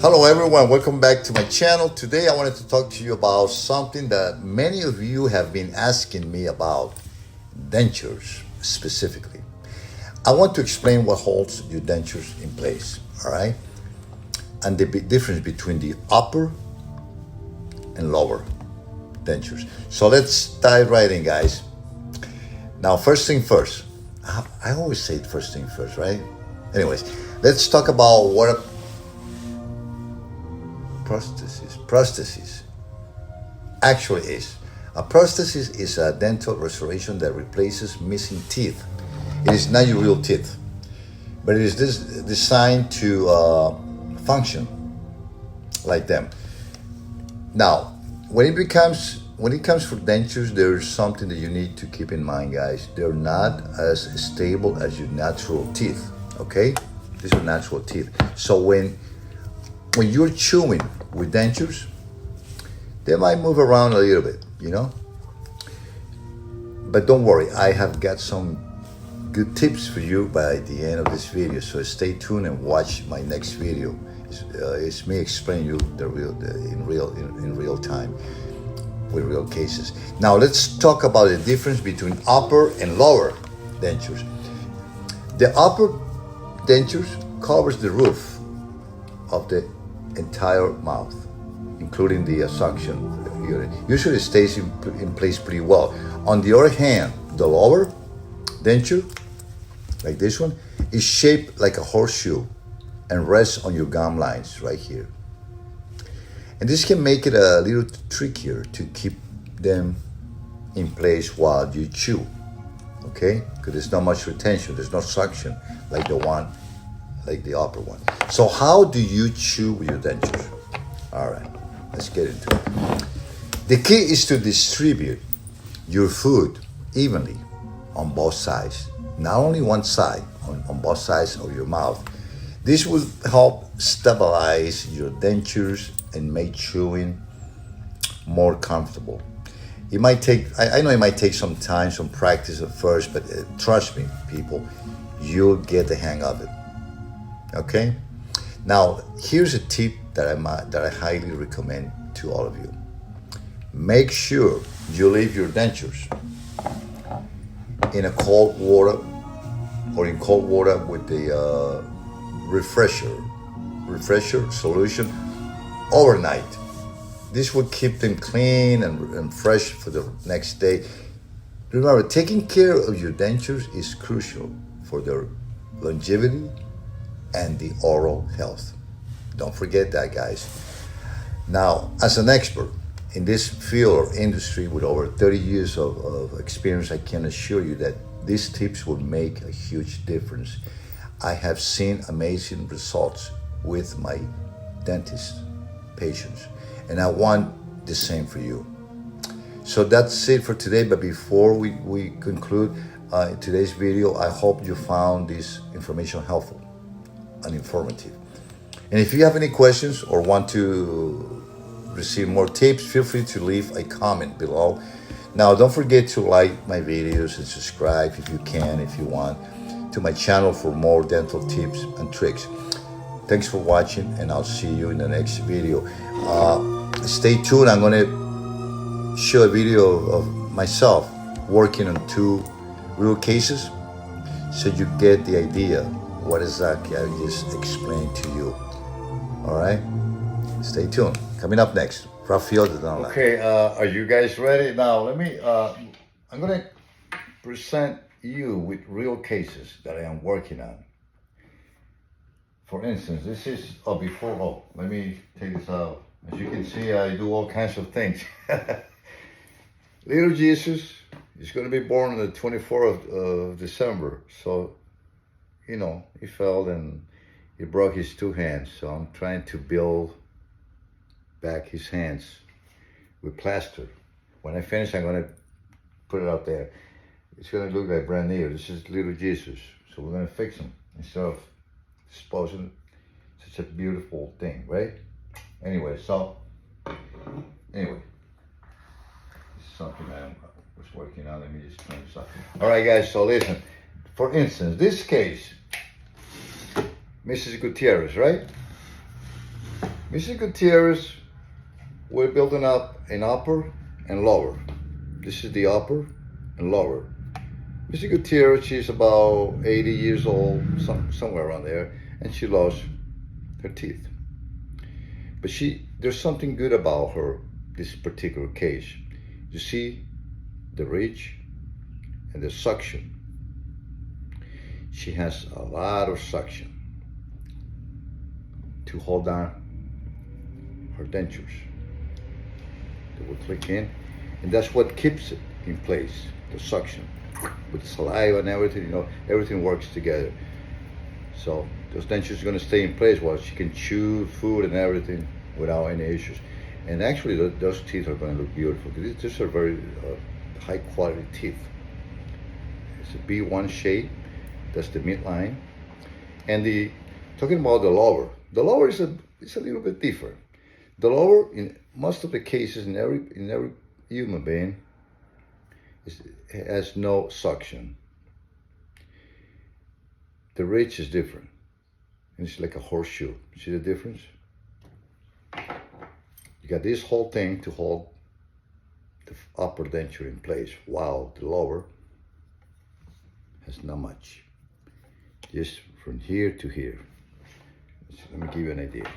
Hello everyone, welcome back to my channel. Today I wanted to talk to you about something that many of you have been asking me about, dentures specifically. I want to explain what holds your dentures in place, all right? And the difference between the upper and lower dentures. So let's dive right in, guys. Now, first thing first. I always say first thing first, right? Anyways, let's talk about what a prosthesis actually is. A prosthesis is a dental restoration that replaces missing teeth. It is not your real teeth, but it is designed to function like them. Now, when it comes for dentures, there is something that you need to keep in mind, guys. They're not as stable as your natural teeth. Okay, these are natural teeth. So when you're chewing with dentures, they might move around a little bit, But don't worry, I have got some good tips for you by the end of this video. So stay tuned and watch my next video. It's me explaining you in real time with real cases. Now let's talk about the difference between upper and lower dentures. The upper dentures covers the roof of the entire mouth, including the suction unit. Usually it stays in place pretty well. On the other hand, the lower denture, like this one, is shaped like a horseshoe and rests on your gum lines right here. And this can make it a little trickier to keep them in place while you chew, okay? Because there's not much retention, there's no suction like the upper one. So how do you chew with your dentures? All right, let's get into it. The key is to distribute your food evenly on both sides, not only one side, on both sides of your mouth. This will help stabilize your dentures and make chewing more comfortable. It might take, I know it might take some time, some practice at first, but trust me, people, you'll get the hang of it. Okay? Now, here's a tip that I highly recommend to all of you. Make sure you leave your dentures in a cold water or in cold water with the refresher solution overnight. This will keep them clean and fresh for the next day. Remember, taking care of your dentures is crucial for their longevity and the oral health. Don't forget that, guys. Now, as an expert in this field or industry with over 30 years of experience, I can assure you that these tips will make a huge difference. I have seen amazing results with my dentist patients, and I want the same for you. So that's it for today. But before we conclude today's video, I hope you found this information helpful and informative. And if you have any questions or want to receive more tips, feel free to leave a comment below. Now, don't forget to like my videos and subscribe if you want, to my channel for more dental tips and tricks. Thanks for watching, and I'll see you in the next video. Stay tuned. I'm going to show a video of myself working on 2 real cases, so you get the idea what exactly I just explained to you. All right? Stay tuned. Coming up next, Rafael de Donald. Okay, are you guys ready? Now, I'm going to present you with real cases that I am working on. For instance, this is, let me take this out. As you can see, I do all kinds of things. Little Jesus is going to be born on the 24th of December. So, he fell and he broke his 2 hands. So I'm trying to build back his hands with plaster. When I finish, I'm going to put it out there. It's going to look like brand new. This is little Jesus. So we're going to fix him instead of disposing such a beautiful thing, right? Anyway, this is something I was working on. Let me just turn this off. All right, guys, so listen. For instance, this case, Mrs. Gutierrez, right? Mrs. Gutierrez, we're building up an upper and lower. This is the upper and lower. Mrs. Gutierrez, she's about 80 years old, somewhere around there, and she lost her teeth. But there's something good about her, this particular case. You see the ridge and the suction. She has a lot of suction to hold down her dentures. They will click in, and that's what keeps it in place, the suction. With the saliva and everything, everything works together. So those dentures are going to stay in place while she can chew food and everything without any issues. And actually, those teeth are going to look beautiful. These are very high quality teeth. It's a B1 shape. That's the midline. And talking about the lower is a little bit different. The lower, in most of the cases, in every human being, has no suction. The ridge is different. And it's like a horseshoe. See the difference? You got this whole thing to hold the upper denture in place, while the lower has not much. Just from here to here. So let me give you an idea.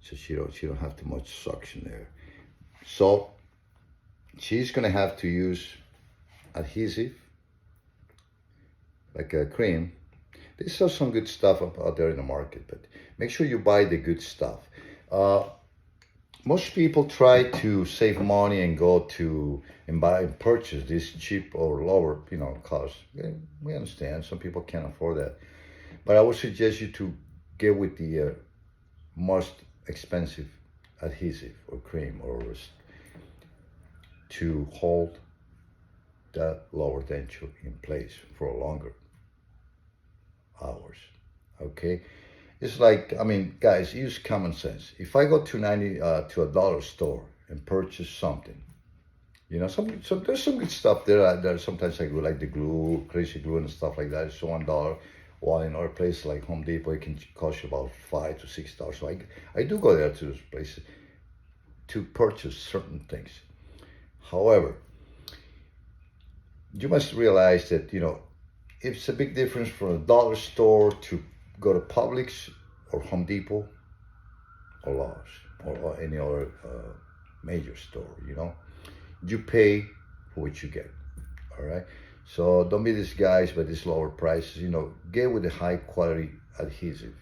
So she don't have too much suction there. So she's gonna have to use adhesive, like a cream. There's still some good stuff out there in the market, but make sure you buy the good stuff. Most people try to save money and go to and buy and purchase this cheap or lower, cost. We understand some people can't afford that, but I would suggest you to get with the most expensive adhesive or cream or to hold that lower denture in place for longer hours. Okay, it's like, guys, use common sense. If I go to a dollar store and purchase something, there's some good stuff there that sometimes I go, like the glue, crazy glue and stuff like that. It's $1. While in other places like Home Depot, it can cost you about $5 to $6. So I do go there to those places to purchase certain things. However, you must realize that, it's a big difference from a dollar store to go to Publix or Home Depot or Lowe's or any other major store, You pay for what you get, all right? So don't be disguised by these lower prices, get with the high quality adhesive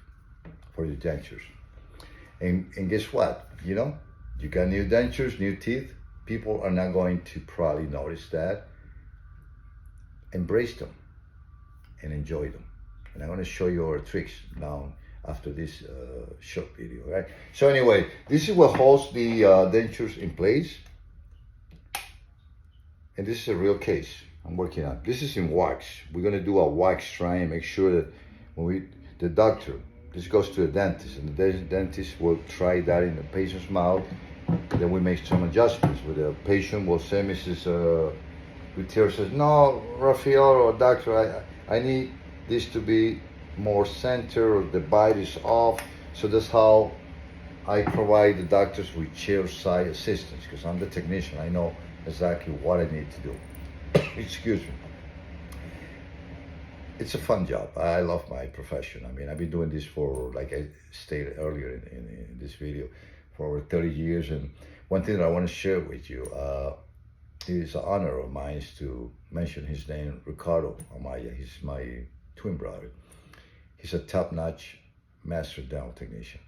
for your dentures. And guess what, you got new dentures, new teeth. People are not going to probably notice that. Embrace them and enjoy them. And I'm going to show you our tricks now after this short video, right? So anyway, this is what holds the dentures in place. And this is a real case I'm working on. This is in wax. We're going to do a wax try and make sure that this goes to the dentist, and the dentist will try that in the patient's mouth. Then we make some adjustments. With the patient will say, Mrs. Gutierrez says, no, Rafael or doctor, I need this to be more center, or the bite is off. So that's how I provide the doctors with chair-side assistance, because I'm the technician. I know exactly what I need to do. Excuse me. It's a fun job. I love my profession. I've been doing this for, like I stated earlier in this video, for over 30 years. And one thing that I want to share with you, it is an honor of mine to mention his name, Ricardo Amaya. He's my twin brother. He's a top-notch master dental technician.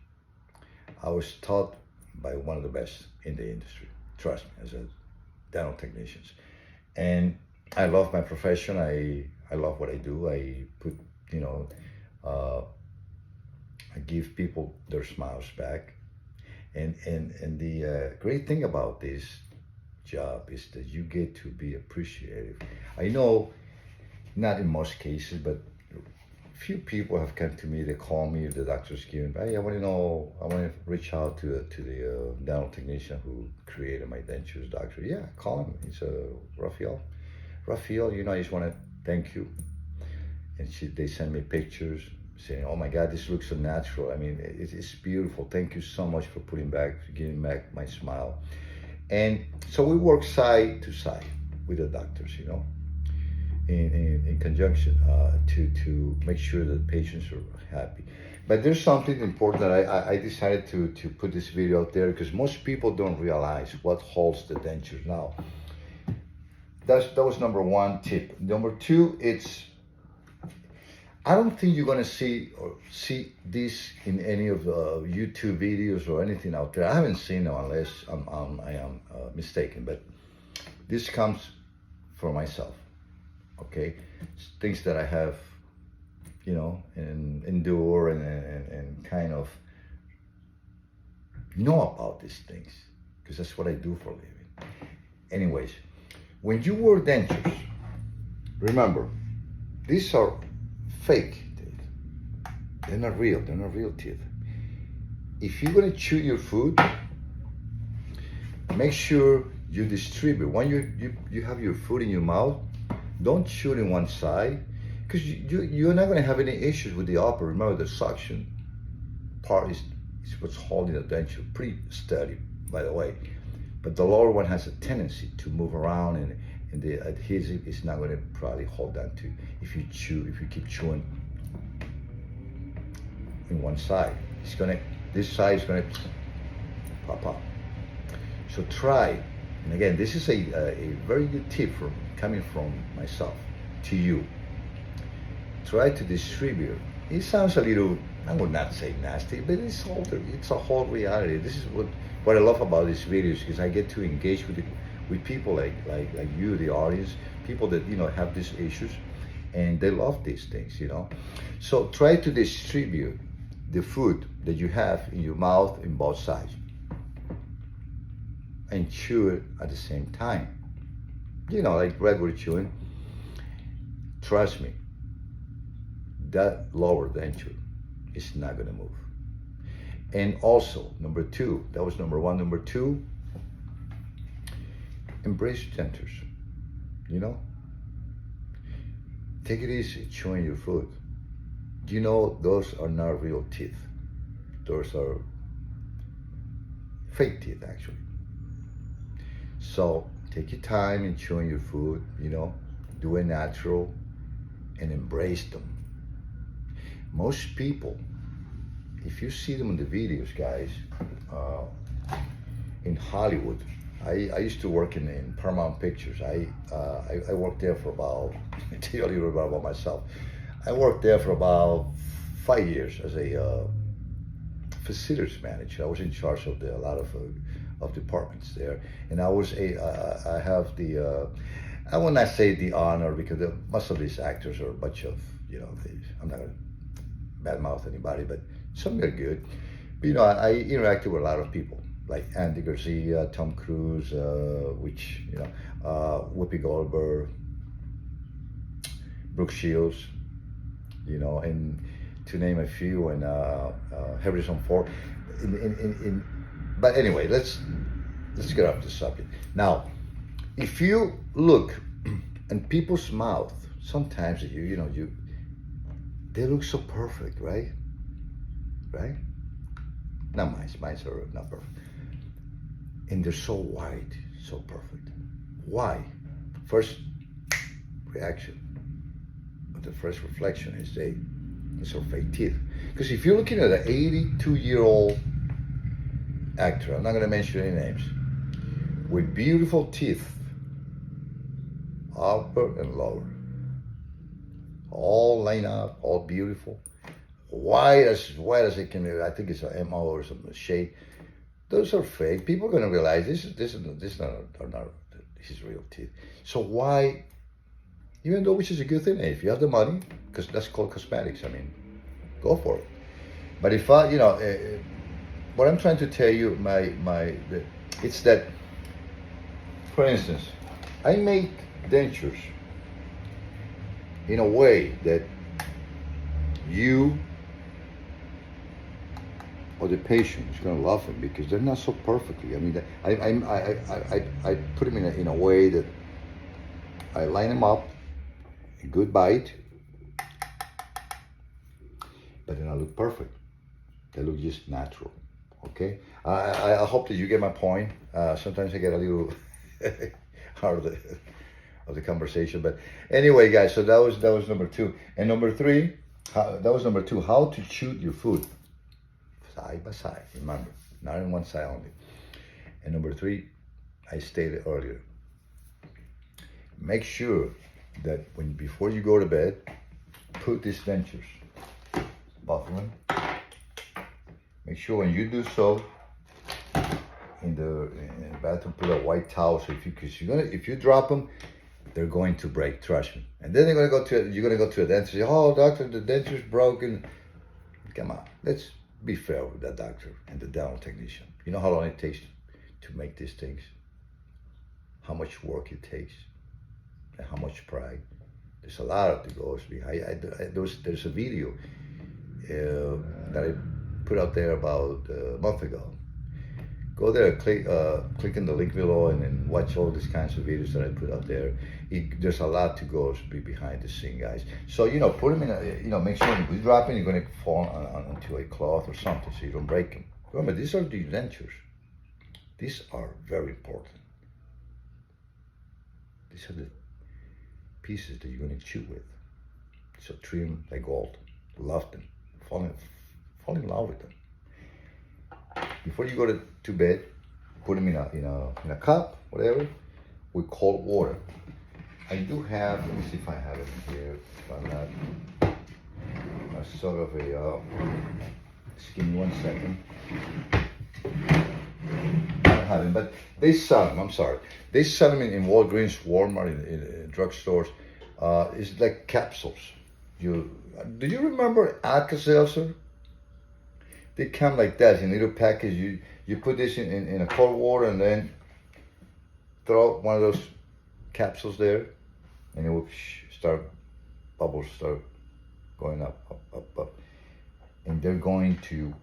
I was taught by one of the best in the industry. Trust me, as a dental technicians. And I love my profession. I love what I do. I put, I give people their smiles back. And the great thing about this job is that you get to be appreciative. I know, not in most cases, but few people have come to me. They call me, the doctor's giving, hey, I want to reach out to the dental technician who created my dentures, doctor. Yeah, call him. He's Rafael. Rafael, I just want to thank you. And they send me pictures, saying, "Oh my God, this looks so natural." I mean, it's beautiful. Thank you so much for giving back my smile. And so we work side to side with the doctors, in conjunction to make sure that patients are happy. But there's something important that I decided to put this video out there because most people don't realize what holds the dentures. Now, that was number one tip. Number two, I don't think you're gonna see this in any of the YouTube videos or anything out there. I haven't seen them unless I am mistaken. But this comes from myself. Okay, things that I have, and endure and kind of know about these things because that's what I do for a living. Anyways, when you wear dentures, remember, these are fake teeth. They're not real. They're not real teeth. If you're gonna chew your food, make sure you distribute. When you have your food in your mouth, don't chew it in one side because you're not gonna have any issues with the upper. Remember, the suction part is what's holding the denture pretty steady, by the way. But the lower one has a tendency to move around, and the adhesive is not going to probably hold on to if you keep chewing in one side. This side is gonna pop up. So try, and again, this is a very good tip coming from myself to you. Try to distribute. It sounds a little, I would not say nasty, but it's a whole reality. This is what I love about these videos, because I get to engage with people like you, the audience, people that have these issues, and they love these things, So try to distribute the food that you have in your mouth in both sides, and chew it at the same time. Like regular chewing. Trust me, that lower denture is not gonna move. And also, number two, that was number one. Number two, embrace dentures. Take it easy chewing your food. Those are not real teeth. Those are fake teeth, actually. So take your time in chewing your food, do it natural and embrace them. Most people, if you see them in the videos, guys, in Hollywood, I used to work in Paramount Pictures. I worked there for about, I'll tell you a little bit about myself. I worked there for about 5 years as a facilities manager. I was in charge of a lot of departments there, and I have the I will not say the honor, because most of these actors are a bunch of I'm not gonna badmouth anybody, but some are good. But I interacted with a lot of people like Andy Garcia, Tom Cruise, Whoopi Goldberg, Brooke Shields, and to name a few, and Harrison Ford. But anyway, let's get off the subject. Now, if you look in people's mouth, sometimes they look so perfect, right? Right? Not mine. Mine's are not perfect. And they're so white, so perfect. Why? First reaction, the first reflection is it's our fake teeth. Because if you're looking at an 82-year-old actor, I'm not going to mention any names, with beautiful teeth, upper and lower, all lined up, all beautiful, white as it can be. I think it's an MO or some shade. Those are fake. People are going to realize this is not his real teeth. So why, even though, which is a good thing, if you have the money, because that's called cosmetics, go for it. But if what I'm trying to tell you, it's that, for instance, I make dentures in a way that you or the patient is going to love them, because they're not so perfectly. I put them in a way that I line them up, a good bite, but they don't look perfect. They look just natural. Okay. I hope that you get my point. Sometimes I get a little out of the conversation, but anyway, guys. So that was number two, and number three. That was number two. How to chew your food side by side. Remember, not in one side only. And number three, I stated earlier. Make sure that before you go to bed, put these dentures, both of them. Make sure when you do so, in the bathroom, put a white towel. So if you drop them, they're going to break. Trust me. And then you're gonna go to a dentist. And say, oh, doctor, the denture's broken. Come on, let's be fair with that doctor and the dental technician. You know how long it takes to make these things? How much work it takes, and how much pride. There's a lot that goes behind. There's a video that I put out there about a month ago. Go there, click in the link below, and then watch all these kinds of videos that I put out there. There's a lot to go behind the scene, guys. So put them in make sure when you drop them, you're gonna fall onto a cloth or something, so you don't break them. Remember, these are the dentures. These are very important. These are the pieces that you're gonna chew with. So treat them like gold. Love them. Fall in love with them. Before you go to bed, put them in a cup, whatever, with cold water. I do have. Let me see if I have it here. If I'm not a sort of a. Just give me 1 second. I don't have it, but they sell them. I'm sorry. They sell them in Walgreens, Walmart, in drugstores. It's like capsules. Do you remember Alka-Seltzer? They come like that in a little package. You put this in a cold water and then throw one of those capsules there, and it will bubbles start going up, and they're going to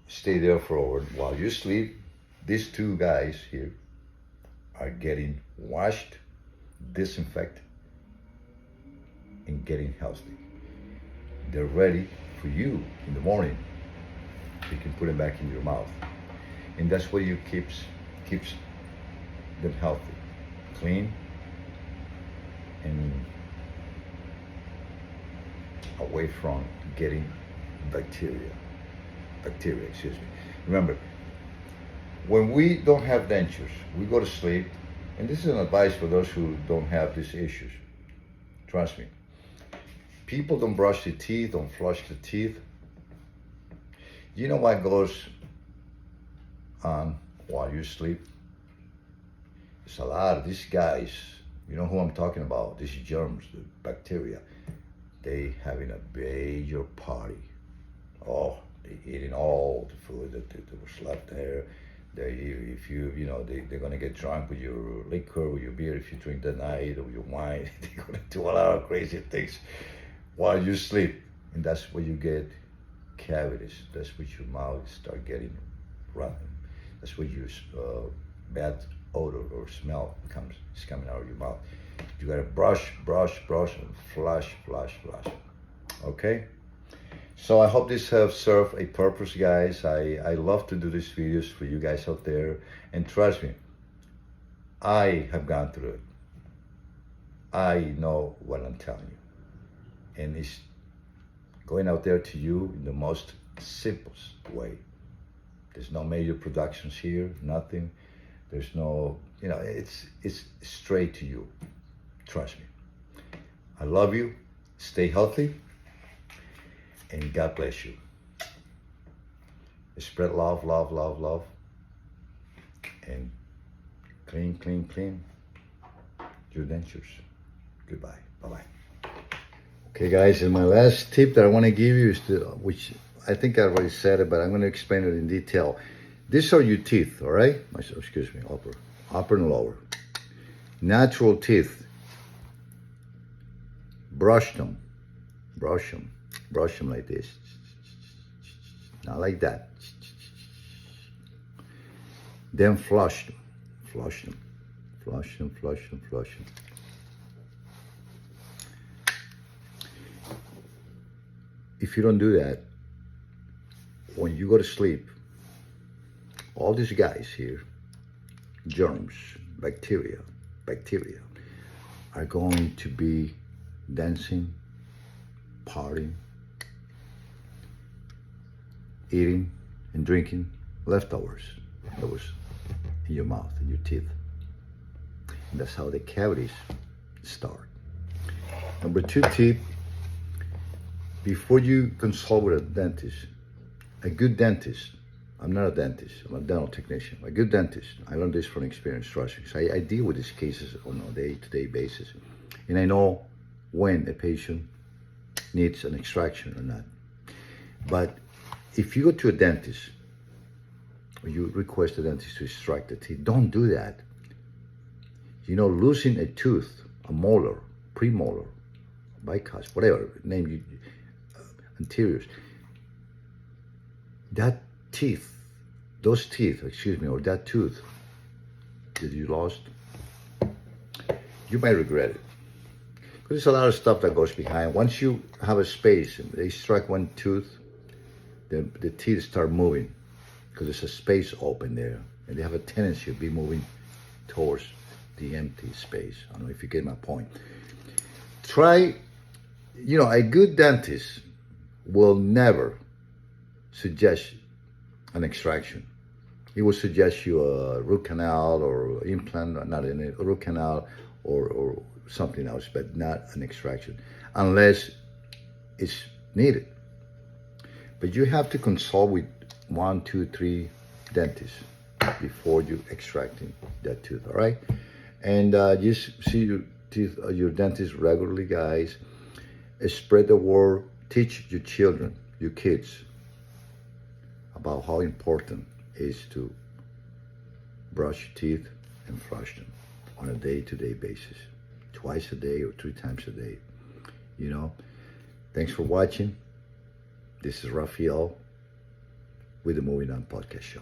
stay there for over while you sleep. These two guys here are getting washed, disinfected, and getting healthy. They're ready for you in the morning. You can put them back in your mouth, and that's what keeps them healthy, clean, and away from getting bacteria. Excuse me. Remember, when we don't have dentures, we go to sleep, and this is an advice for those who don't have these issues. Trust me. People don't brush their teeth, don't flush the teeth. You know what goes on while you sleep? There's a lot of these guys, you know who I'm talking about, these germs, the bacteria, they having a major party. Oh, they eating all the food that was left there. They're gonna get drunk with your liquor, with your beer if you drink that night, or your wine. They're gonna do a lot of crazy things while you sleep, and that's where you get cavities. That's what your mouth start getting rotten. That's where your bad odor or smell is coming out of your mouth. You gotta brush, and flush. Okay? So I hope this has served a purpose, guys. I love to do these videos for you guys out there, and trust me, I have gone through it. I know what I'm telling you, and it's going out there to you in the most simplest way. There's no major productions here, nothing. There's no, it's straight to you. Trust me. I love you. Stay healthy, and God bless you. Spread love, and clean your dentures. Goodbye. Bye-bye. Okay, guys, and my last tip that I want to give you is which I think I already said it, but I'm going to explain it in detail. These are your teeth, all right? Excuse me, upper and lower. Natural teeth. Brush them like this. Not like that. Then flush them. If you don't do that, when you go to sleep, all these guys here, germs, bacteria, are going to be dancing, partying, eating, and drinking leftovers that was in your mouth, in your teeth. And that's how the cavities start. Number 2 tip, before you consult with a dentist, a good dentist, I'm not a dentist, I'm a dental technician. A good dentist, I learned this from experience, trust me. So I deal with these cases on a day-to-day basis. And I know when a patient needs an extraction or not. But if you go to a dentist, or you request a dentist to extract the teeth, don't do that. You know, losing a tooth, a molar, premolar, bicuspid, whatever, name you, anteriors, that teeth, those teeth, or that tooth that you lost, you might regret it. Because there's a lot of stuff that goes behind. Once you have a space and they strike one tooth, the teeth start moving because there's a space open there. And they have a tendency to be moving towards the empty space. I don't know if you get my point. Try, a good dentist will never suggest an extraction. He will suggest you a root canal or implant, not a root canal or something else, but not an extraction, unless it's needed. But you have to consult with 1, 2, 3 dentists before you extracting that tooth, all right? And just see your dentist regularly, guys. Spread the word, teach your children, your kids, about how important it is to brush your teeth and flush them on a day-to-day basis, twice a day or 3 times a day. Thanks for watching. This is Rafael with the Moving On Podcast Show.